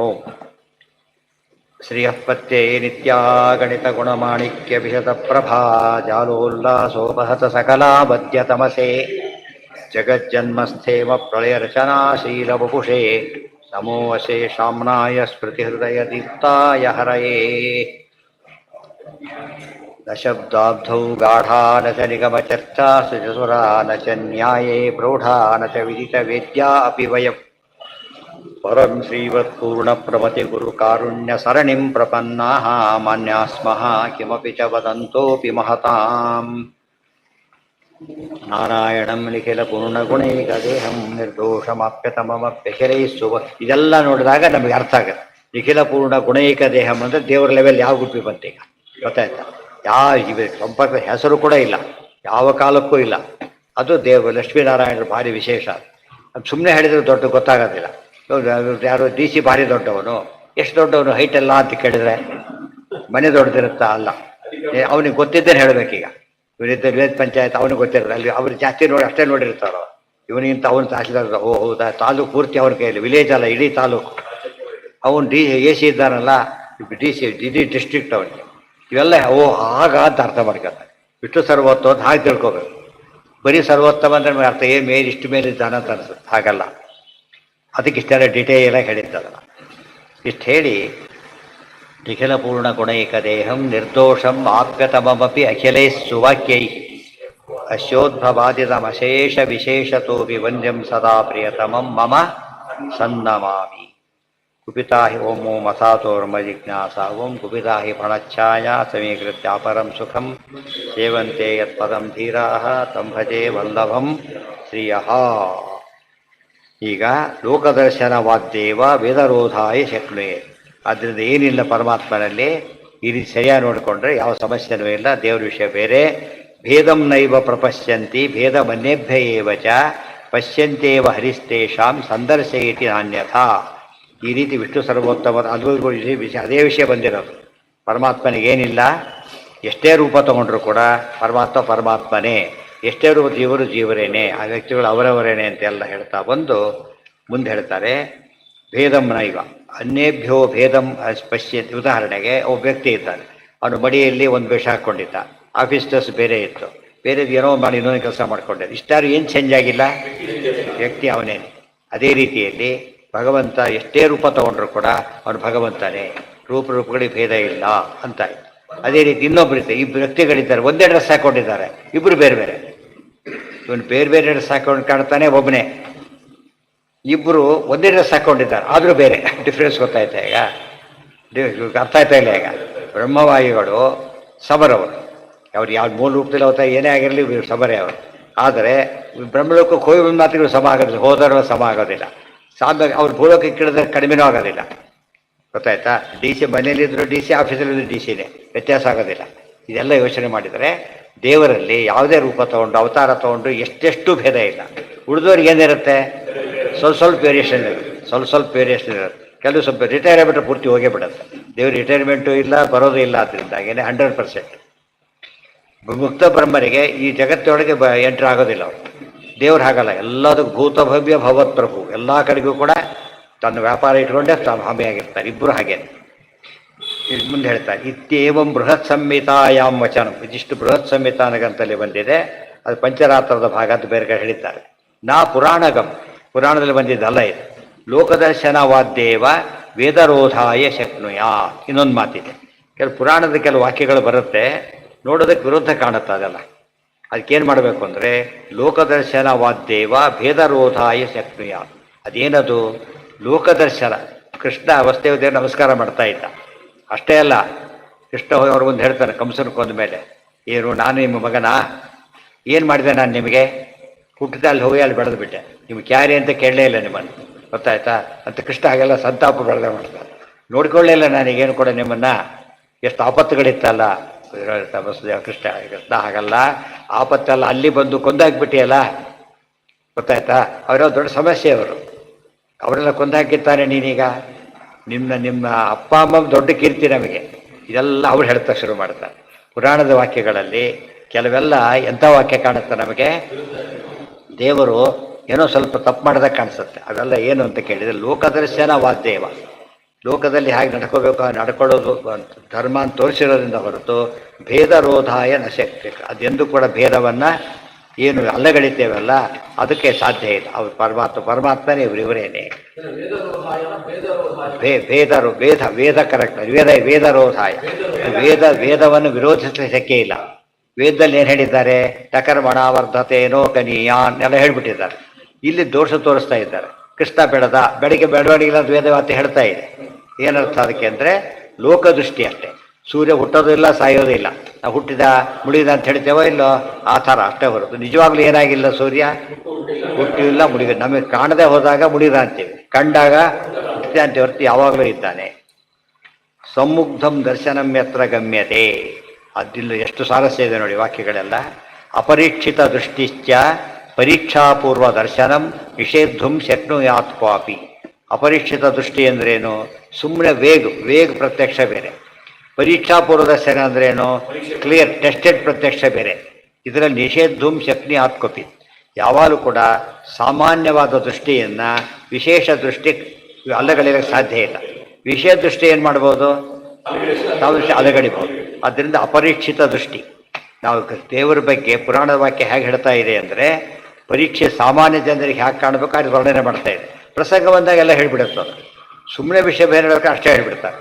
ಓಂ ಶ್ರೀಯಃಪತ್ಯೈ ನಿತ್ಯಾ ಗಣಿತಗುಣಮಾಣಿಕ್ಯವಿಶತಪ್ರಭಾ ಜಾಲೋಲ್ಲಾಸೋಪಹತ ಸಕಲಾಬದ್ಯತಮಸೆ ಜಗಜ್ಜನ್ಮಸ್ಥೇಮ ಪ್ರಳಯರಚನಾಶೀಲವಪುಷೇ ನಮೋ ಅಶೇಷಾಮ್ನಾಯ ಸ್ಮೃತಿಹೃದಯದೀಪ್ತಾಯ ಹರಯೇ ನ ಶಬ್ದಾಬ್ಧೌ ಗಾಢಾ ನ ಚ ನಿಗಮಚರ್ಚಾ ಸುಜಸುರಾ ನ ಚ ನ್ಯಾಯೇ ಪ್ರೌಢಾ ನ ಚ ವಿದಿತವೇದ್ಯಾ ಅಪಿ ವಯಂ ಪರಂ ಶ್ರೀವತ್ಪೂರ್ಣಪ್ರಮತಿ ಗುರುಕಾರುಣ್ಯಸರಣಿಂ ಪ್ರಪನ್ನಾಃ ಮಾನ್ಯಾಃ ಸ್ಮಃ ಕಿಮಪಿ ಚ ವದಂತೋऽಪಿ ಮಹತಾಂ ನಾರಾಯಣಂ ನಿಖಿಲಪೂರ್ಣಗುಣೈಕದೇಹಂ ನಿರ್ದೋಷಮಾಪ್ಯತಮಮಪ್ಯಖಿಲೈಃ ಸುವ ಇದೆಲ್ಲ ನೋಡಿದಾಗ ನಮಗೆ ಅರ್ಥ ಆಗುತ್ತೆ. ನಿಖಿಲ ಪೂರ್ಣ ಗುಣೈಕ ದೇಹಂ ಅಂದರೆ ದೇವರ ಲೆವೆಲ್ ಯಾವ ಗುಪ್ಪಿ ಬಂತೀಗ ಗೊತ್ತಾಯ್ತಾ? ಇವ ಸಂಪರ್ಕ ಹೆಸರು ಕೂಡ ಇಲ್ಲ, ಯಾವ ಕಾಲಕ್ಕೂ ಇಲ್ಲ. ಅದು ಲಕ್ಷ್ಮೀನಾರಾಯಣರ ಭಾರಿ ವಿಶೇಷ. ಅದು ಸುಮ್ಮನೆ ಹೇಳಿದ್ರೆ ದೊಡ್ಡ ಗೊತ್ತಾಗೋದಿಲ್ಲ. ಯಾರು ಡಿ ಸಿ ಭಾರಿ ದೊಡ್ಡವನು, ಎಷ್ಟು ದೊಡ್ಡವನು ಹೈಟ್ ಎಲ್ಲ ಅಂತ ಕೇಳಿದ್ರೆ ಮನೆ ದೊಡ್ಡದಿರುತ್ತಾ? ಅಲ್ಲ, ಅವನಿಗೆ ಗೊತ್ತಿದ್ದೇನೆ ಹೇಳಬೇಕೀಗ. ಇವರಿದ್ದ ವಿಲೇಜ್ ಪಂಚಾಯತ್ ಅವನಿಗೆ ಗೊತ್ತಿರೋದು, ಅಲ್ಲಿ ಅವ್ರು ಜಾಸ್ತಿ ನೋಡಿ ಅಷ್ಟೇ ನೋಡಿರ್ತಾರೋ. ಇವನಿಗಿಂತ ಅವನು ತಹಸೀಲ್ದಾರ್, ಓ ಹೌದಾ, ತಾಲೂಕು ಪೂರ್ತಿ ಅವ್ರ ಕೈಯಲ್ಲಿ, ವಿಲೇಜ್ ಅಲ್ಲ ಇಡೀ ತಾಲೂಕು. ಅವನು ಎ ಸಿ ಇದ್ದಾನಲ್ಲ, ಡಿ ಸಿ ಇಡೀ ಡಿಸ್ಟ್ರಿಕ್ಟ್ ಅವನಿಗೆ. ಇವೆಲ್ಲ ಆಗ ಅಂತ ಅರ್ಥ ಮಾಡ್ಕೊತಾರೆ. ವಿಷ್ಣು ಸರ್ವೋತ್ತಮ ಅಂತ ಹಾಗೆ ತಿಳ್ಕೊಬೇಕು. ಬರೀ ಸರ್ವೋತ್ತಮ ಅಂದರೆ ನಮಗೆ ಅರ್ಥ ಮೇಲೆ ಇಷ್ಟು ಮೇಲೆ ಇದ್ದಾನ ಅಂತ ಅನ್ಸುತ್ತೆ. ಹಾಗಲ್ಲ, ಅದಕ್ಕೆ ಇಷ್ಟೆಲ್ಲ ಡಿಟೇಲಾಗಿ ಹೇಳಿದ್ದಲ್ಲ. ಇಷ್ಟು ಹೇಳಿ ನಿಖಿಲ ಪೂರ್ಣ ಗುಣೈಕ ದೇಹಂ ನಿರ್ದೋಷಂ ಆಪ್ಯತಮಮಪಿ ಅಖಿಲೈಃ ಸುವಾಕ್ಯೈ ಅಶೋದ್ಭವಾದಿತಮಶೇಷ ವಿಶೇಷತೋಪಿ ವಂದ್ಯಂ ಸದಾ ಪ್ರಿಯತಮಂ ಮಮ ಸನ್ನಮಾಮಿ. ಕುಪಿತಾ ಹಿ ಓಂ ಓಂ ಅಸಾತೋರ್ಮ ಜಿಜ್ಞಾಸ ಓಂ ಕುಪಿತಾ ಹಿ ಫಣಚ್ಛಾಯಾ ಸಮೀಕೃತ್ಯಾಪರಂ ಸುಖಂ ಸೇವಂತೆ ಯತ್ಪದಂ ಧೀರಾಃ ತಂ ಭಜೆ ವಲ್ಲಭಂ ಶ್ರಿಯಃ. ಈಗ ಲೋಕದರ್ಶನವಾದ್ದೇವ ವೇದರೋಧಾಯ ಶಕ್ನುಯೇ. ಆದ್ದರಿಂದ ಏನಿಲ್ಲ ಪರಮಾತ್ಮನಲ್ಲಿ, ಈ ರೀತಿ ಸರಿಯಾಗಿ ನೋಡಿಕೊಂಡ್ರೆ ಯಾವ ಸಮಸ್ಯೆನೂ ಇಲ್ಲ. ದೇವ್ರ ವಿಷಯ ಬೇರೆ. ಭೇದಂ ನೈವ ಪ್ರಪಶ್ಯಂತಿ ಭೇದಮನ್ಯೇಭ್ಯ ಏವ ಚ ಪಶ್ಯಂತೇವ ಹರಿಸ್ತೇಷಾಂ ಸಂದರ್ಶಯತಿ ನಾನ್ಯಥಾ. ಈ ರೀತಿ ವಿಷ್ಣು ಸರ್ವೋತ್ತಮ ವಿಷಯ ಅದೇ ವಿಷಯ ಬಂದಿರೋದು. ಪರಮಾತ್ಮನಿಗೇನಿಲ್ಲ, ಎಷ್ಟೇ ರೂಪ ತಗೊಂಡ್ರು ಕೂಡ ಪರಮಾತ್ಮ ಪರಮಾತ್ಮನೇ, ಎಷ್ಟೇ ರೂಪ ಜೀವರು ಜೀವರೇನೆ, ಆ ವ್ಯಕ್ತಿಗಳು ಅವರವರೇನೆ ಅಂತೆಲ್ಲ ಹೇಳ್ತಾ ಬಂದು ಮುಂದೆ ಹೇಳ್ತಾರೆ ಭೇದಂ ನೈವ ಅನ್ಯೇಭ್ಯೋ ಭೇದಂ ಪಶ್ಯಂತಿ. ಉದಾಹರಣೆಗೆ ಒಬ್ಬ ವ್ಯಕ್ತಿ ಇದ್ದಾನೆ, ಅವನು ಮಡಿಯಲ್ಲಿ ಒಂದು ವೇಷ ಹಾಕ್ಕೊಂಡಿದ್ದ, ಆಫೀಸ್ ಡ್ರೆಸ್ ಬೇರೆ ಇತ್ತು, ಬೇರೆದು ಏನೋ ಮಾಡಿ ಇನ್ನೊಂದು ಕೆಲಸ ಮಾಡ್ಕೊಂಡಿದ್ದ. ಇಷ್ಟಾರು ಏನು ಚೇಂಜ್ ಆಗಿಲ್ಲ, ವ್ಯಕ್ತಿ ಅವನೇನೆ. ಅದೇ ರೀತಿಯಲ್ಲಿ ಭಗವಂತ ಎಷ್ಟೇ ರೂಪ ತಗೊಂಡ್ರು ಕೂಡ ಅವನು ಭಗವಂತನೇ, ರೂಪಗಳಿಗೆ ಭೇದ ಇಲ್ಲ ಅಂತ. ಅದೇ ರೀತಿ ಇನ್ನೊಬ್ಬರಿದ್ದೆ, ಇಬ್ಬರು ವ್ಯಕ್ತಿಗಳಿದ್ದಾರೆ, ಒಂದೇ ಡ್ರೆಸ್ ಹಾಕ್ಕೊಂಡಿದ್ದಾರೆ, ಇಬ್ಬರು ಬೇರೆ ಬೇರೆ. ಇವನು ಬೇರೆ ಬೇರೆ ಡ್ರೆಸ್ ಹಾಕೊಂಡು ಕಾಣ್ತಾನೆ ಒಬ್ಬನೇ, ಇಬ್ಬರು ಒಂದೇ ಡ್ರೆಸ್ ಹಾಕ್ಕೊಂಡಿದ್ದಾರೆ ಆದರೂ ಬೇರೆ. ಡಿಫ್ರೆನ್ಸ್ ಗೊತ್ತಾಯ್ತಾ ಈಗ? ಅರ್ಥ ಆಯ್ತಾ ಇಲ್ಲ ಈಗ? ಬ್ರಹ್ಮವಾಯುಗಳು ಸಮರವರು, ಅವ್ರು ಯಾವ ಮೂಲ ರೂಪದಲ್ಲಿ ಅವತ್ತ ಏನೇ ಆಗಿರಲಿ ಸಮರೇ ಅವರು. ಆದರೆ ಬ್ರಹ್ಮಲೋಕಕ್ಕೆ ಹೋಗಿ ಒಂದು ಮಾತಿಗಳು ಸಮ ಆಗೋದಿಲ್ಲ, ಹೋದರೂ ಸಮ ಆಗೋದಿಲ್ಲ. ಸಾಧ್ಯ ಅವ್ರು ಭೂಲೋಕಕ್ಕೆ ಕೇಳಿದ್ರೆ ಕಡಿಮೆನೂ ಆಗೋದಿಲ್ಲ. ಗೊತ್ತಾಯ್ತಾ? ಡಿ ಸಿ ಮನೇಲಿದ್ರು ಡಿ ಸಿ, ಆಫೀಸಲ್ಲಿದ್ರು ಡಿ ಸಿನೇ, ವ್ಯತ್ಯಾಸ ಆಗೋದಿಲ್ಲ. ಇದೆಲ್ಲ ಯೋಚನೆ ಮಾಡಿದರೆ ದೇವರಲ್ಲಿ ಯಾವುದೇ ರೂಪ ತೊಗೊಂಡು ಅವತಾರ ತೊಗೊಂಡು ಎಷ್ಟೆಷ್ಟು ಭೇದ ಇಲ್ಲ. ಉಳಿದವ್ರಿಗೆ ಏನಿರುತ್ತೆ, ಸ್ವಲ್ಪ ವೇರಿಯೇಷನ್ ಇರುತ್ತೆ, ಸ್ವಲ್ಪ ವೇರಿಯೇಷನ್ ಇರುತ್ತೆ. ಕೆಲವು ಸ್ವಲ್ಪ ರಿಟೈರ್ ಆಗಿಬಿಟ್ರೆ ಪೂರ್ತಿ ಹೋಗೇ ಬಿಡುತ್ತೆ. ದೇವ್ರ ರಿಟೈರ್ಮೆಂಟು ಇಲ್ಲ, ಬರೋದು ಇಲ್ಲ. ಅದರಿಂದಾಗೇನೆ 100%. ಮುಕ್ತ ಬ್ರಹ್ಮರಿಗೆ ಈ ಜಗತ್ತೊಳಗೆ ಎಂಟ್ರ್ ಆಗೋದಿಲ್ಲ ಅವರು. ದೇವ್ರು ಹಾಗಲ್ಲ, ಎಲ್ಲದಕ್ಕೂ ಭೂತ ಭವ್ಯ ಭಗವತ್ ಪ್ರಭು, ಎಲ್ಲ ಕಡೆಗೂ ಕೂಡ ತನ್ನ ವ್ಯಾಪಾರ ಇಟ್ಕೊಂಡೇ ತಾನು ಹಾಮಿಯಾಗಿರ್ತಾರೆ. ಇಬ್ಬರು ಹಾಗೇನೆ. ಮುಂದೆ ಹೇಳ್ತಾರೆ ಇತ್ಯೇವಂ ಬೃಹತ್ ಸಂಹಿತಾಯಾಂ ವಚನ. ಇದಿಷ್ಟು ಬೃಹತ್ ಸಂಹಿತಾ ಅನ್ನಗಂತಲ್ಲಿ ಬಂದಿದೆ, ಅದು ಪಂಚರಾತ್ರದ ಭಾಗ ಅಂತ ಬೇರೆ ಕಡೆ ಹೇಳಿದ್ದಾರೆ. ನಾ ಪುರಾಣಗಂ, ಪುರಾಣದಲ್ಲಿ ಬಂದಿದ್ದಲ್ಲ ಇದು. ಲೋಕದರ್ಶನವಾದ್ದೇವ ವೇದರೋಧಾಯ ಶಕ್ನುಯಾ. ಇನ್ನೊಂದು ಮಾತಿದೆ, ಕೆಲವು ಪುರಾಣದ ಕೆಲವು ವಾಕ್ಯಗಳು ಬರುತ್ತೆ, ನೋಡೋದಕ್ಕೆ ವಿರುದ್ಧ ಕಾಣುತ್ತೆ. ಅದೆಲ್ಲ ಅದಕ್ಕೇನು ಮಾಡಬೇಕು ಅಂದರೆ ಲೋಕದರ್ಶನವಾದ್ದೇವ ಭೇದರೋಧಾಯ ಶಕ್ನುಯ. ಅದೇನದು? ಲೋಕದರ್ಶನ. ಕೃಷ್ಣ ವಸುದೇವ ನಮಸ್ಕಾರ ಮಾಡ್ತಾ ಇದ್ದ, ಅಷ್ಟೇ ಅಲ್ಲ, ಕೃಷ್ಣ ಅವ್ರ ಮುಂದೆ ಹೇಳ್ತಾನೆ ಕಂಸನ ಕೊಂದ ಮೇಲೆ, ಏನು ನಾನು ನಿಮ್ಮ ಮಗನ, ಏನು ಮಾಡಿದೆ ನಾನು ನಿಮಗೆ? ಹುಟ್ಟಿದ ಅಲ್ಲಿ ಹೋಗಿ ಅಲ್ಲಿ ಬೆಳೆದು ಬಿಟ್ಟೆ, ನಿಮ್ಗೆ ಯಾರೇ ಅಂತ ಕೇಳಲೇ ಇಲ್ಲ ನಿಮ್ಮನ್ನು, ಗೊತ್ತಾಯ್ತಾ ಅಂತ ಕೃಷ್ಣ ಹಾಗೆಲ್ಲ ಸಂತಾಪ ಬೆಳೆದ ಮಾಡ್ತಾರೆ. ನೋಡ್ಕೊಳ್ಳೇ ಇಲ್ಲ ನಾನೀಗೇನು ಕೂಡ ನಿಮ್ಮನ್ನು, ಎಷ್ಟು ಆಪತ್ತುಗಳಿತ್ತಲ್ಲ. ವಸುದೇವ ಕೃಷ್ಣ ಹಾಗಲ್ಲ, ಆಪತ್ತೆಲ್ಲ ಅಲ್ಲಿ ಬಂದು ಕೊಂದಾಕ್ಬಿಟ್ಟಿಯಲ್ಲ, ಗೊತ್ತಾಯ್ತಾ? ಅವರ ದೊಡ್ಡ ಸಮಸ್ಯೆ ಅವರು, ಅವರೆಲ್ಲ ಕೊಂದಾಕಿರ್ತಾನೆ ನೀನೀಗ. ನಿಮ್ಮ ಅಪ್ಪ ಅಮ್ಮ ದೊಡ್ಡ ಕೀರ್ತಿ ನಮಗೆ. ಇದೆಲ್ಲ ಅವ್ರು ಹೇಳ್ತಾ ಶುರು ಮಾಡ್ತಾರೆ. ಪುರಾಣದ ವಾಕ್ಯಗಳಲ್ಲಿ ಕೆಲವೆಲ್ಲ ಎಂಥ ವಾಕ್ಯ ಕಾಣುತ್ತೆ ನಮಗೆ, ದೇವರು ಏನೋ ಸ್ವಲ್ಪ ತಪ್ಪು ಮಾಡಿದಾಗ ಕಾಣಿಸುತ್ತೆ. ಅವೆಲ್ಲ ಏನು ಅಂತ ಕೇಳಿದರೆ ಲೋಕದರ್ಶನ ವಾದ್ದೇವ, ಲೋಕದಲ್ಲಿ ಹೇಗೆ ನಡ್ಕೋಬೇಕು ಹಾಗೆ ನಡ್ಕೊಳ್ಳೋದು ಧರ್ಮ ಅಂತ ತೋರಿಸಿರೋದ್ರಿಂದ ಹೊರತು ಭೇದರೋಧಾಯ ನ ಶಕ್ತಿ. ಅದೆಂದೂ ಕೂಡ ಭೇದವನ್ನು ಏನು ಅಲ್ಲಗಳಿದ್ದೇವಲ್ಲ ಅದಕ್ಕೆ ಸಾಧ್ಯ ಇಲ್ಲ. ಅವ್ರು ಪರಮಾತ್ಮನೇ ಇವರೇನೆ. ವೇದ ಕರೆಕ್ಟ್. ವೇದರೋಧಾಯ ವೇದವನ್ನು ವಿರೋಧಿಸಲಿಕ್ಕೆ ಶಕ್ಯ ಇಲ್ಲ. ವೇದದಲ್ಲಿ ಏನು ಹೇಳಿದ್ದಾರೆ? ಟಕರ್ಮಣಾವರ್ಧತೇನೋ ಕನೀಯಾನ್ ಎಲ್ಲ ಹೇಳ್ಬಿಟ್ಟಿದ್ದಾರೆ. ಇಲ್ಲಿ ದೋಷ ತೋರಿಸ್ತಾ ಇದ್ದಾರೆ. ಕೃಷ್ಣ ಬೆಳಗ್ಗೆ ಬೆಳವಣಿಗೆ ವೇದವಾತ ಹೇಳ್ತಾ ಇದೆ. ಏನರ್ಥ ಅದಕ್ಕೆ ಅಂದರೆ ಲೋಕದೃಷ್ಟಿ ಅಷ್ಟೇ. ಸೂರ್ಯ ಹುಟ್ಟೋದು ಇಲ್ಲ, ಸಾಯೋದು ಇಲ್ಲ. ನಾವು ಹುಟ್ಟಿದ ಮುಳಿದ ಅಂತ ಹೇಳ್ತೇವೋ ಇಲ್ಲೋ ಆ ಥರ ಅಷ್ಟೇ ಹೊರತು ನಿಜವಾಗ್ಲೂ ಏನಾಗಿಲ್ಲ. ಸೂರ್ಯ ಹುಟ್ಟಿಲ್ಲ, ಮುಡಿದ. ನಮಗೆ ಕಾಣದೆ ಹೋದಾಗ ಮುಡಿದ ಅಂತೀವಿ, ಕಂಡಾಗ ಹುಟ್ಟಿದ ಅಂತ ಹೊರತು ಯಾವಾಗಲೂ ಇದ್ದಾನೆ. ಸಮ್ಮುಗ್ಧಂ ದರ್ಶನಂ ಯತ್ರ ಗಮ್ಯತೆ. ಅದಿಲ್ಲ ಎಷ್ಟು ಸಾರಸ್ಯ ಇದೆ ನೋಡಿ ವಾಕ್ಯಗಳೆಲ್ಲ. ಅಪರೀಕ್ಷಿತ ದೃಷ್ಟಿಶ್ಚ ಪರೀಕ್ಷಾಪೂರ್ವ ದರ್ಶನಂ ನಿಷೇಧುಂ ಶಕ್ನುಯಾತ್ ಕ್ವಾಪಿ. ಅಪರೀಕ್ಷಿತ ದೃಷ್ಟಿ ಅಂದ್ರೇನು? ಸುಮ್ಮನೆ ವೇಗ ಪ್ರತ್ಯಕ್ಷ ಬೇರೆ. ಪರೀಕ್ಷಾಪೂರ್ವ ದರ್ಶನ ಅಂದ್ರೇನು? ಕ್ಲಿಯರ್ ಟೆಸ್ಟೆಡ್ ಪ್ರತ್ಯಕ್ಷ ಬೇರೆ. ಇದರಲ್ಲಿ ನಿಷೇಧುಂ ಶಕ್ನುಯಾತ್ ಕ್ವಾಪಿ. ಯಾವಾಗಲೂ ಕೂಡ ಸಾಮಾನ್ಯವಾದ ದೃಷ್ಟಿಯನ್ನು ವಿಶೇಷ ದೃಷ್ಟಿ ಅಲ್ಲಗಳಿರಕ್ಕೆ ಸಾಧ್ಯ ಇಲ್ಲ. ವಿಶೇಷ ದೃಷ್ಟಿ ಏನು ಮಾಡ್ಬೋದು? ನಾವು ಅಲಗಡಿಬೋದು. ಆದ್ದರಿಂದ ಅಪರೀಕ್ಷಿತ ದೃಷ್ಟಿ. ನಾವು ದೇವರ ಬಗ್ಗೆ ಪುರಾಣದ ವಾಕ್ಯ ಹೇಗೆ ಹೇಳ್ತಾ ಇದೆ ಅಂದರೆ ಪರೀಕ್ಷೆ ಸಾಮಾನ್ಯ ಜನರಿಗೆ ಹೇಗೆ ಕಾಣಬೇಕು ಅದು ವರ್ಣನೆ ಮಾಡ್ತಾ ಇದೆ. ಪ್ರಸಂಗ ಬಂದಾಗ ಎಲ್ಲ ಹೇಳಿಬಿಡುತ್ತೆ. ಸುಮ್ಮನೆ ವಿಷಯ ಬೇರೆ ಹೇಳೋಕೆ ಅಷ್ಟೇ ಹೇಳಿಬಿಡ್ತಾರೆ.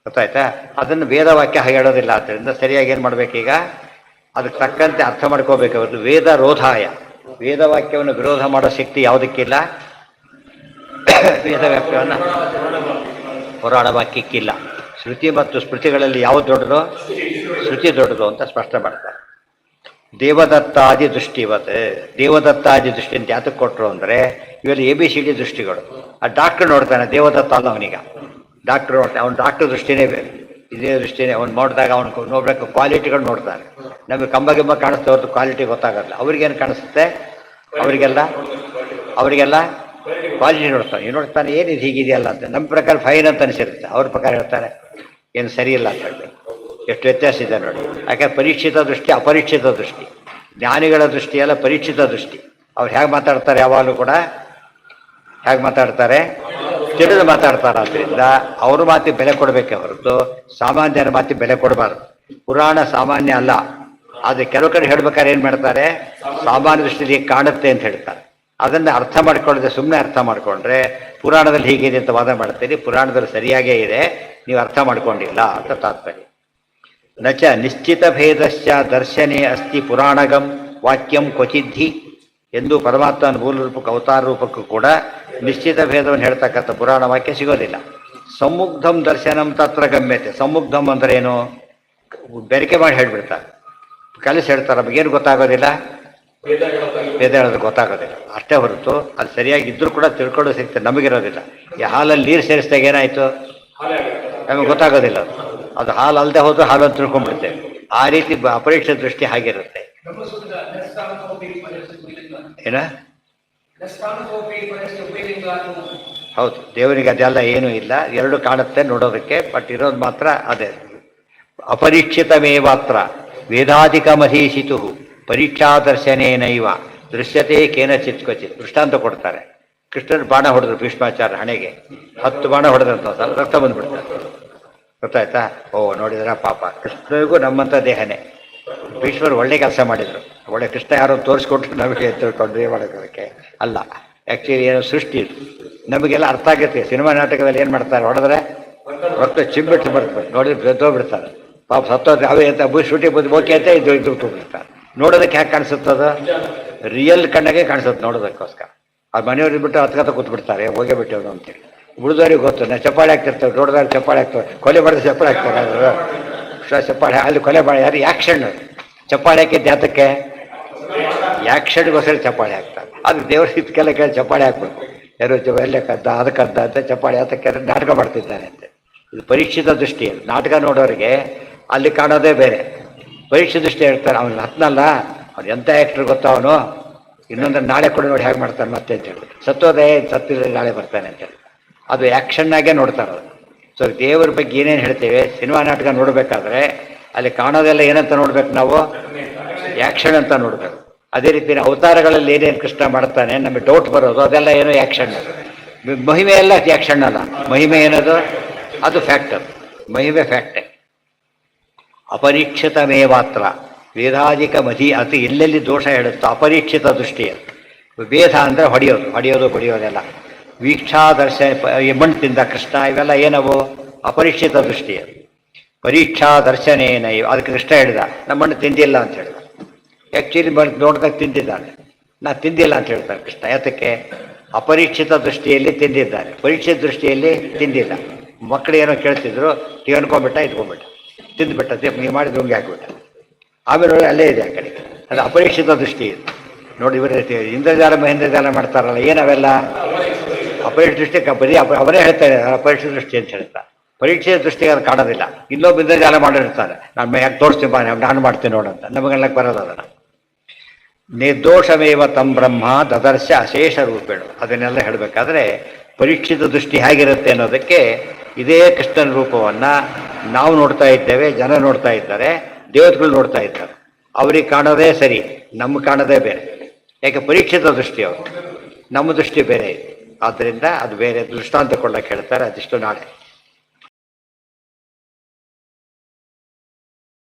ಗೊತ್ತಾಯ್ತಾ? ಅದನ್ನು ವೇದವಾಕ್ಯ ಹಾಗೆ ಹೇಳೋದಿಲ್ಲ. ಆದ್ದರಿಂದ ಸರಿಯಾಗಿ ಏನು ಮಾಡಬೇಕೀಗ? ಅದಕ್ಕೆ ತಕ್ಕಂತೆ ಅರ್ಥ ಮಾಡ್ಕೋಬೇಕು. ವೇದ ರೋಧಾಯ. ವೇದವಾಕ್ಯವನ್ನು ವಿರೋಧ ಮಾಡೋ ಶಕ್ತಿ ಯಾವುದಕ್ಕಿಲ್ಲ. ವೇದವಾಕ್ಯವನ್ನು ಪುರಾಣ ವಾಕ್ಯಕ್ಕಿಲ್ಲ. ಶ್ರುತಿ ಮತ್ತು ಸ್ಮೃತಿಗಳಲ್ಲಿ ಯಾವುದು ದೊಡ್ಡದು? ಶ್ರುತಿ ದೊಡ್ಡದು ಅಂತ ಸ್ಪಷ್ಟ ಮಾಡ್ತಾರೆ. ದೇವದತ್ತಾದಿ ದೃಷ್ಟಿ. ದೇವದತ್ತಾದಿ ದೃಷ್ಟಿ ಅಂತ ಯಾತಕ್ಕೆ ಕೊಟ್ಟರು ಅಂದರೆ ಇವೆಲ್ಲ ABCD ದೃಷ್ಟಿಗಳು. ಆ ಡಾಕ್ಟ್ರ್ ನೋಡ್ತಾನೆ, ದೇವದತ್ತ ಅಲ್ಲ ಅವನೀಗ. ಡಾಕ್ಟ್ರ್ ನೋಡ್ತಾನೆ, ಅವ್ನು ಡಾಕ್ಟ್ರ್ ದೃಷ್ಟಿನೇ ಬೇರೆ. ಇದೇ ದೃಷ್ಟಿನೇ ಅವ್ನು ನೋಡಿದಾಗ ಅವನು ನೋಡ್ಬೇಕು ಕ್ವಾಲಿಟಿಗಳು ನೋಡ್ತಾನೆ. ನಮಗೆ ಕಂಬ ಕಾಣಿಸ್ತೇ ಹೊರತು ಕ್ವಾಲಿಟಿ ಗೊತ್ತಾಗಲ್ಲ. ಅವ್ರಿಗೇನು ಕಾಣಿಸುತ್ತೆ? ಅವರಿಗೆಲ್ಲ ಕ್ವಾಲಿಟಿ ನೋಡ್ತಾನೆ. ನೋಡ್ತಾನೆ ಏನಿದು ಹೀಗಿದೆಯಲ್ಲ ಅಂತ. ನಮ್ಮ ಪ್ರಕಾರ ಫೈನ್ ಅಂತ ಅನಿಸಿರುತ್ತೆ, ಅವ್ರ ಪ್ರಕಾರ ಹೇಳ್ತಾರೆ ಏನು ಸರಿ ಇಲ್ಲ ಅಂತ ಹೇಳಿ. ಎಷ್ಟು ವ್ಯತ್ಯಾಸ ಇದೆ ನೋಡಿ. ಯಾಕಂದ್ರೆ ಪರೀಕ್ಷಿತ ದೃಷ್ಟಿ ಅಪರೀಕ್ಷಿತ ದೃಷ್ಟಿ. ಜ್ಞಾನಿಗಳ ದೃಷ್ಟಿಯಲ್ಲ ಪರೀಕ್ಷಿತ ದೃಷ್ಟಿ. ಅವ್ರು ಹೇಗೆ ಮಾತಾಡ್ತಾರೆ? ಯಾವಾಗಲೂ ಕೂಡ ಹೇಗೆ ಮಾತಾಡ್ತಾರೆ? ತಿಳಿದು ಮಾತಾಡ್ತಾರೆ. ಆದ್ದರಿಂದ ಅವ್ರ ಮಾತಿಗೆ ಬೆಲೆ ಕೊಡಬೇಕೆ ಹೊರತು ಸಾಮಾನ್ಯರ ಮಾತಿಗೆ ಬೆಲೆ ಕೊಡಬಾರ್ದು. ಪುರಾಣ ಸಾಮಾನ್ಯ ಅಲ್ಲ. ಆದರೆ ಕೆಲವು ಕಡೆ ಹೇಳ್ಬೇಕಾದ್ರೆ ಏನು ಮಾಡ್ತಾರೆ? ಸಾಮಾನ್ಯ ದೃಷ್ಟಿಯಲ್ಲಿ ಕಾಣುತ್ತೆ ಅಂತ ಹೇಳ್ತಾರೆ. ಅದನ್ನು ಅರ್ಥ ಮಾಡ್ಕೊಳ್ಳದೆ ಸುಮ್ಮನೆ ಅರ್ಥ ಮಾಡಿಕೊಂಡ್ರೆ ಪುರಾಣದಲ್ಲಿ ಹೀಗಿದೆ ಅಂತ ವಾದ ಮಾಡ್ತೀರಿ. ಪುರಾಣದಲ್ಲಿ ಸರಿಯಾಗೇ ಇದೆ, ನೀವು ಅರ್ಥ ಮಾಡ್ಕೊಂಡಿಲ್ಲ ಅಂತ ತಾತ್ಪರ್ಯ. ನಚ ನಿಶ್ಚಿತ ಭೇದಶ್ಚ ದರ್ಶನೇ ಅಸ್ತಿ ಪುರಾಣಗಂ ವಾಕ್ಯಂ ಕ್ವಚಿದ್ಧಿ. ಎಂದು ಪರಮಾತ್ಮನ ಮೂಲ ರೂಪಕ್ಕೆ ಅವತಾರ ರೂಪಕ್ಕೂ ಕೂಡ ನಿಶ್ಚಿತ ಭೇದವನ್ನು ಹೇಳ್ತಕ್ಕಂಥ ಪುರಾಣ ವಾಕ್ಯ ಸಿಗೋದಿಲ್ಲ. ಸಮ್ಮುಗ್ಧಂ ದರ್ಶನಂ ತತ್ರ ಗಮ್ಯತೆ. ಸಮ್ಮುಗ್ಧಂ ಅಂದ್ರೆ ಏನು? ಬೆರಕೆ ಮಾಡಿ ಹೇಳ್ಬಿಡ್ತಾರೆ, ಕಲಿಸಿ ಹೇಳ್ತಾರೆ. ನಮಗೇನು ಗೊತ್ತಾಗೋದಿಲ್ಲ? ವೇದ ಹೇಳೋದು ಗೊತ್ತಾಗೋದಿಲ್ಲ ಅಷ್ಟೇ ಹೊರತು ಅದು ಸರಿಯಾಗಿ ಇದ್ರೂ ಕೂಡ ತಿಳ್ಕೊಳ್ಳೋ ಸಿಗ್ತದೆ, ನಮಗಿರೋದಿಲ್ಲ. ಈ ಹಾಲಲ್ಲಿ ನೀರು ಸೇರಿಸಿದಾಗ ಏನಾಯಿತು? ನಮಗೆ ಗೊತ್ತಾಗೋದಿಲ್ಲ. ಅದು ಹಾಲು ಅಲ್ಲದೆ ಹೋದ್ರೆ ಹಾಲು ಅಂತ ತಿಳ್ಕೊಂಡ್ಬಿಡ್ತೇವೆ. ಆ ರೀತಿ ಅಪರೀಕ್ಷೆ ದೃಷ್ಟಿ ಹಾಗಿರುತ್ತೆ. ಏನ? ಹೌದು, ದೇವರಿಗೆ ಅದೆಲ್ಲ ಏನೂ ಇಲ್ಲ. ಎರಡು ಕಾಣುತ್ತೆ ನೋಡೋದಕ್ಕೆ, ಬಟ್ ಇರೋದು ಮಾತ್ರ ಅದೇ. ಅಪರೀಕ್ಷಿತಮೇ ಮಾತ್ರ ವೇದಾಧಿಕಮಧೀಶಿತು ಪರೀಕ್ಷಾದರ್ಶನೇನೈವ ದೃಶ್ಯತೆ ಕೇನಚಿತ್ ಕ್ವಚಿತ್. ದೃಷ್ಟಾಂತ ಕೊಡ್ತಾರೆ. ಕೃಷ್ಣನ ಬಾಣ ಹೊಡೆದ್ರು ಭೀಷ್ಮಾಚಾರ್ಯ ಹಣೆಗೆ. 10 ಬಾಣ ಹೊಡೆದ್ರಂತ ರಕ್ತ ಬಂದ್ಬಿಡ್ತಾರೆ. ಗೊತ್ತಾಯ್ತಾ? ಓ ನೋಡಿದ್ರ ಪಾಪ, ಕೃಷ್ಣನಿಗೂ ನಮ್ಮಂಥ ದೇಹನೇ. ಭೀಷ್ಮರು ಒಳ್ಳೆ ಕೆಲಸ ಮಾಡಿದರು. ಒಳ್ಳೆ ಕೃಷ್ಣ ಯಾರೋ ತೋರಿಸ್ಕೊಟ್ರು ನಮಗೆ ತಿಳ್ಕೊಂಡ್ರೆ ಮಾಡೋದಕ್ಕೆ ಅಲ್ಲ. ಆ್ಯಕ್ಚುಲಿ ಏನೋ ಸೃಷ್ಟಿ ನಮಗೆಲ್ಲ ಅರ್ಥ ಆಗುತ್ತೆ. ಸಿನಿಮಾ ನಾಟಕದಲ್ಲಿ ಏನು ಮಾಡ್ತಾರೆ? ಹೊಡೆದ್ರೆ ರಕ್ತ ಚಿಮ್ಬಿಟ್ಟು ಬರ್ತಾರೆ, ನೋಡಿದ್ರೆ ಬೆದ್ದೋಗ್ಬಿಡ್ತಾರೆ. ಪಾಪ ಸತ್ತೋದ್ರೆ ಅವೇ ಅಂತ ಶೂಟಿಂಗ್ ಬಂದು ಓಕೆ ಅಂತ ಇದು ಬಿಡ್ತಾರೆ. ನೋಡೋದಕ್ಕೆ ಹೇಗೆ ಕಾಣಿಸುತ್ತದ? ರಿಯಲ್ ಕಣ್ಣಾಗೆ ಕಾಣಿಸುತ್ತೆ ನೋಡೋದಕ್ಕೋಸ್ಕರ. ಆ ಮನೆಯವ್ರಿಗೆ ಬಿಟ್ಟು ಹತ್ಕತ್ತ ಕೂತ್ಬಿಡ್ತಾರೆ, ಹೋಗೇ ಬಿಟ್ಟವ್ರು ಅಂತೇಳಿ. ಉಳಿದವ್ರಿಗೆ ಗೊತ್ತು, ನಾವು ಚಪ್ಪಾಳೆ ಹಾಕ್ತಿರ್ತೇವೆ, ನೋಡಿದ್ರೆ ಚಪ್ಪಾಳೆ ಹಾಕ್ತೇವೆ. ಕೊಲೆ ಮಾಡಿದ್ರೆ ಚಪ್ಪಾಳೆ ಹಾಕ್ತಾರೆ. ಚಪ್ಪಾಳೆ ಅಲ್ಲಿ ಕೊಲೆ ಮಾಡಿ ಯಾರು ಆ್ಯಕ್ಷನ್ ಚಪ್ಪಾಳೆ ಹಾಕಿದ್ದು ಯಾತಕ್ಕೆ? ಆ್ಯಕ್ಷನ್ಗೋಸ್ಕರ ಚಪ್ಪಾಳೆ ಹಾಕ್ತಾರೆ. ಅದು ದೇವ್ರ ಇದಕ್ಕೆಲ್ಲ ಕೇಳಿ ಚಪ್ಪಾಳೆ ಹಾಕ್ಬೇಕು. ಯಾರು ಎಲ್ಲೇ ಕದ್ದ ಅದಕ್ಕದ್ದ ಅಂತ ಚಪ್ಪಾಳೆ ಯಾತಕ್ಕೆ? ನಾಟಕ ಮಾಡ್ತಿದ್ದಾರೆ ಅಂತ. ಇದು ಪರೀಕ್ಷಿತ ದೃಷ್ಟಿ. ನಾಟಕ ನೋಡೋರಿಗೆ ಅಲ್ಲಿ ಕಾಣೋದೇ ಬೇರೆ. ಪರೀಕ್ಷೆ ದೃಷ್ಟಿ ಹೇಳ್ತಾರೆ. ಅವನು ಹತ್ನಲ್ಲ, ಅವ್ನು ಎಂಥ ಆ್ಯಕ್ಟ್ರ್ ಗೊತ್ತಾ ಅವನು, ಇನ್ನೊಂದು ನಾಳೆ ಕೂಡ ನೋಡಿ ಹೇಗೆ ಮಾಡ್ತಾನೆ ಮತ್ತೆ ಅಂತೇಳಿ. ಸತ್ತೋದೇ ಸತ್ತಿದ್ರೆ ನಾಳೆ ಬರ್ತಾನೆ ಅಂತೇಳಿ. ಅದು ಆ್ಯಕ್ಷನ್ನಾಗೆ ನೋಡ್ತಾರೆ ಅದು. ಸೊ ದೇವರ ಬಗ್ಗೆ ಏನೇನು ಹೇಳ್ತೇವೆ, ಸಿನಿಮಾ ನಾಟಕ ನೋಡಬೇಕಾದ್ರೆ ಅಲ್ಲಿ ಕಾಣೋದೆಲ್ಲ ಏನಂತ ನೋಡ್ಬೇಕು ನಾವು? ಆ್ಯಕ್ಷನ್ ಅಂತ ನೋಡ್ಬೇಕು. ಅದೇ ರೀತಿ ಅವತಾರಗಳಲ್ಲಿ ಏನೇನು ಕೃಷ್ಣ ಮಾಡ್ತಾನೆ ನಮಗೆ ಡೌಟ್ ಬರೋದು, ಅದೆಲ್ಲ ಏನೋ ಆ್ಯಕ್ಷನ್. ಮಹಿಮೆ ಎಲ್ಲ ಆ್ಯಕ್ಷನ್ ಅಲ್ಲ. ಮಹಿಮೆ ಏನದು? ಅದು ಫ್ಯಾಕ್ಟರ್, ಮಹಿಮೆ ಫ್ಯಾಕ್ಟರ್. ಅಪರೀಕ್ಷಿತಮೇವಾತ್ರ ವೇದಾಧಿಕ ಮಧಿ ಅದು ಎಲ್ಲೆಲ್ಲಿ ದೋಷ ಹೇಳುತ್ತೋ ಅಪರೀಕ್ಷಿತ ದೃಷ್ಟಿಯ ವೇದ ಅಂದರೆ ಹೊಡೆಯೋದು ಬಡಿಯೋದೆಲ್ಲ. ವೀಕ್ಷಾ ದರ್ಶನ ಮಣ್ಣು ತಿಂದ ಕೃಷ್ಣ ಇವೆಲ್ಲ ಏನವು ಅಪರೀಕ್ಷಿತ ದೃಷ್ಟಿಯ. ಪರೀಕ್ಷಾ ದರ್ಶನೇನ ಅದಕ್ಕೆ ಕೃಷ್ಣ ಹೇಳಿದ ನಮ್ಮ ಮಣ್ಣು ತಿಂದಿಲ್ಲ ಅಂತ ಹೇಳಿದ. ಆ್ಯಕ್ಚುಲಿ ನೋಡಿದಾಗ ತಿಂದಿದ್ದಾನೆ, ನಾ ತಿಂದಿಲ್ಲ ಅಂತ ಹೇಳ್ತಾರೆ ಕೃಷ್ಣ. ಯಾತಕ್ಕೆ? ಅಪರೀಕ್ಷಿತ ದೃಷ್ಟಿಯಲ್ಲಿ ತಿಂದಿದ್ದಾರೆ, ಪರೀಕ್ಷಿತ ದೃಷ್ಟಿಯಲ್ಲಿ ತಿಂದಿಲ್ಲ. ಮಕ್ಕಳು ಏನೋ ಕೇಳ್ತಿದ್ರು, ಅನ್ಕೊಂಡ್ಬಿಟ್ಟ ಇಟ್ಕೊಂಡ್ಬಿಟ್ಟ, ತಿಂದುಬಿಟ್ಟ, ನೀವು ಮಾಡಿದ ರುಂಗಿ ಹಾಕಿಬಿಟ್ಟ. ಆಮೇಲೆ ನೋಡಿ ಅಲ್ಲೇ ಇದೆ ಆ ಕಡೆ. ಅದು ಅಪರೀಕ್ಷಿತ ದೃಷ್ಟಿ ಇದೆ ನೋಡಿ. ಇವರ ಇಂದ್ರಜಾಲ ಮಹೇಂದ್ರಜಾಲ ಮಾಡ್ತಾರಲ್ಲ, ಏನಾವೆಲ್ಲ ಅಪರೀಕ್ಷಿತ ದೃಷ್ಟಿ ಬರೀ ಅವರೇ ಹೇಳ್ತಾ ಇದ್ದಾರೆ ಅಪರೀಕ್ಷಿತ ದೃಷ್ಟಿ ಅಂತ ಹೇಳ್ತಾ. ಪರೀಕ್ಷೆಯ ದೃಷ್ಟಿಗೆ ಅದು ಕಾಣೋದಿಲ್ಲ. ಇನ್ನೊಬ್ಬ ಇಂದ್ರಜಾಲ ಮಾಡಿರ್ತಾರೆ, ನಾನು ಯಾಕೆ ತೋರಿಸ್ತೀನಿ ಬಾ, ನಾನು ಮಾಡ್ತೀನಿ ನೋಡಂತ. ನಮಗೆಲ್ಲ ಬರೋದು ಅದನ್ನು. ನಿರ್ದೋಷಮೇವ ತಂ ಬ್ರಹ್ಮ ದದರ್ಶ ಅಶೇಷ ರೂಪೇಣ. ಅದನ್ನೆಲ್ಲ ಹೇಳಬೇಕಾದ್ರೆ ಪರೀಕ್ಷಿತ ದೃಷ್ಟಿ ಹೇಗಿರುತ್ತೆ ಅನ್ನೋದಕ್ಕೆ ಇದೇ ಕೃಷ್ಣನ ರೂಪವನ್ನು ನಾವು ನೋಡ್ತಾ ಇದ್ದೇವೆ, ಜನ ನೋಡ್ತಾ ಇದ್ದಾರೆ, ದೇವತೆಗಳು ನೋಡ್ತಾ ಇದ್ದಾರೆ. ಅವ್ರಿಗೆ ಕಾಣೋದೇ ಸರಿ, ನಮ್ಗೆ ಕಾಣೋದೇ ಬೇರೆ. ಯಾಕೆ? ಪರೀಕ್ಷಿತ ದೃಷ್ಟಿ ಅವರು, ನಮ್ಮ ದೃಷ್ಟಿ ಬೇರೆ ಇದೆ. ಆದ್ದರಿಂದ ಅದು ಬೇರೆ ದೃಷ್ಟಾಂತ ಕೊಳ್ಳಕ್ಕೆ ಹೇಳ್ತಾರೆ. ಅದಿಷ್ಟು ನಾಳೆ.